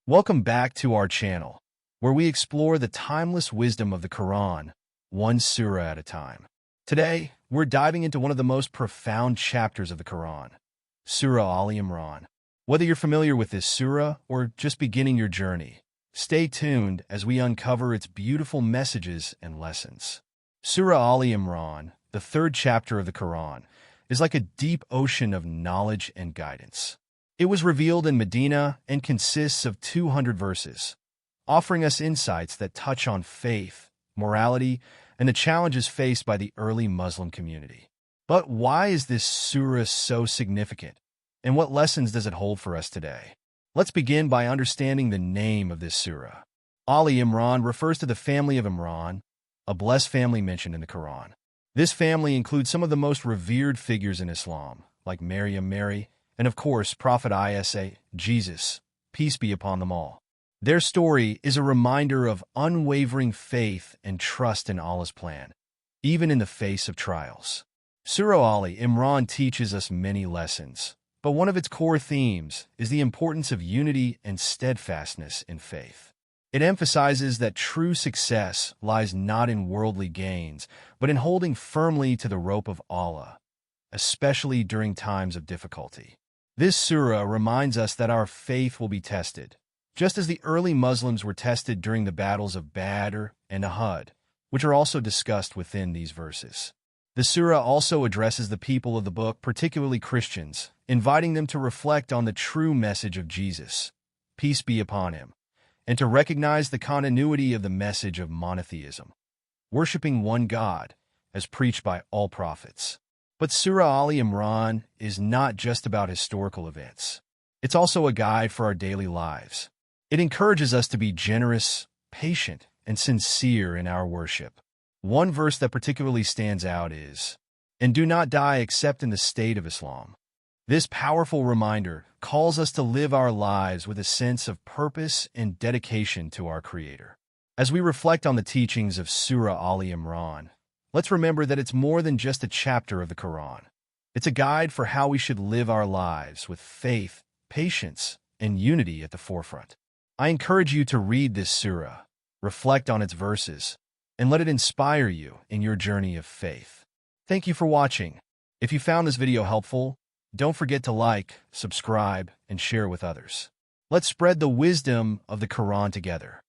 Welcome back to our channel, where we explore the timeless wisdom of the Quran, one surah at a time. Today, we're diving into one of the most profound chapters of the Quran, Surah Ali Imran. Whether you're familiar with this surah or just beginning your journey, stay tuned as we uncover its beautiful messages and lessons. Surah Ali Imran, the third chapter of the Quran, is like a deep ocean of knowledge and guidance. It was revealed in Medina and consists of 200 verses, offering us insights that touch on faith, morality, and the challenges faced by the early Muslim community. But why is this surah so significant, and what lessons does it hold for us today? Let's begin by understanding the name of this surah. Ali Imran refers to the family of Imran, a blessed family mentioned in the Quran. This family includes some of the most revered figures in Islam, like Mary, and of course, Prophet Isa, Jesus, peace be upon them all. Their story is a reminder of unwavering faith and trust in Allah's plan, even in the face of trials. Surah Ali Imran teaches us many lessons, but one of its core themes is the importance of unity and steadfastness in faith. It emphasizes that true success lies not in worldly gains, but in holding firmly to the rope of Allah, especially during times of difficulty. This surah reminds us that our faith will be tested, just as the early Muslims were tested during the battles of Badr and Uhud, which are also discussed within these verses. The surah also addresses the people of the book, particularly Christians, inviting them to reflect on the true message of Jesus, peace be upon him, and to recognize the continuity of the message of monotheism, worshiping one God, as preached by all prophets. But Surah Ali Imran is not just about historical events. It's also a guide for our daily lives. It encourages us to be generous, patient, and sincere in our worship. One verse that particularly stands out is, "And do not die except in the state of Islam." This powerful reminder calls us to live our lives with a sense of purpose and dedication to our Creator. As we reflect on the teachings of Surah Ali Imran, let's remember that it's more than just a chapter of the Quran. It's a guide for how we should live our lives with faith, patience, and unity at the forefront. I encourage you to read this surah, reflect on its verses, and let it inspire you in your journey of faith. Thank you for watching. If you found this video helpful, don't forget to like, subscribe, and share with others. Let's spread the wisdom of the Quran together.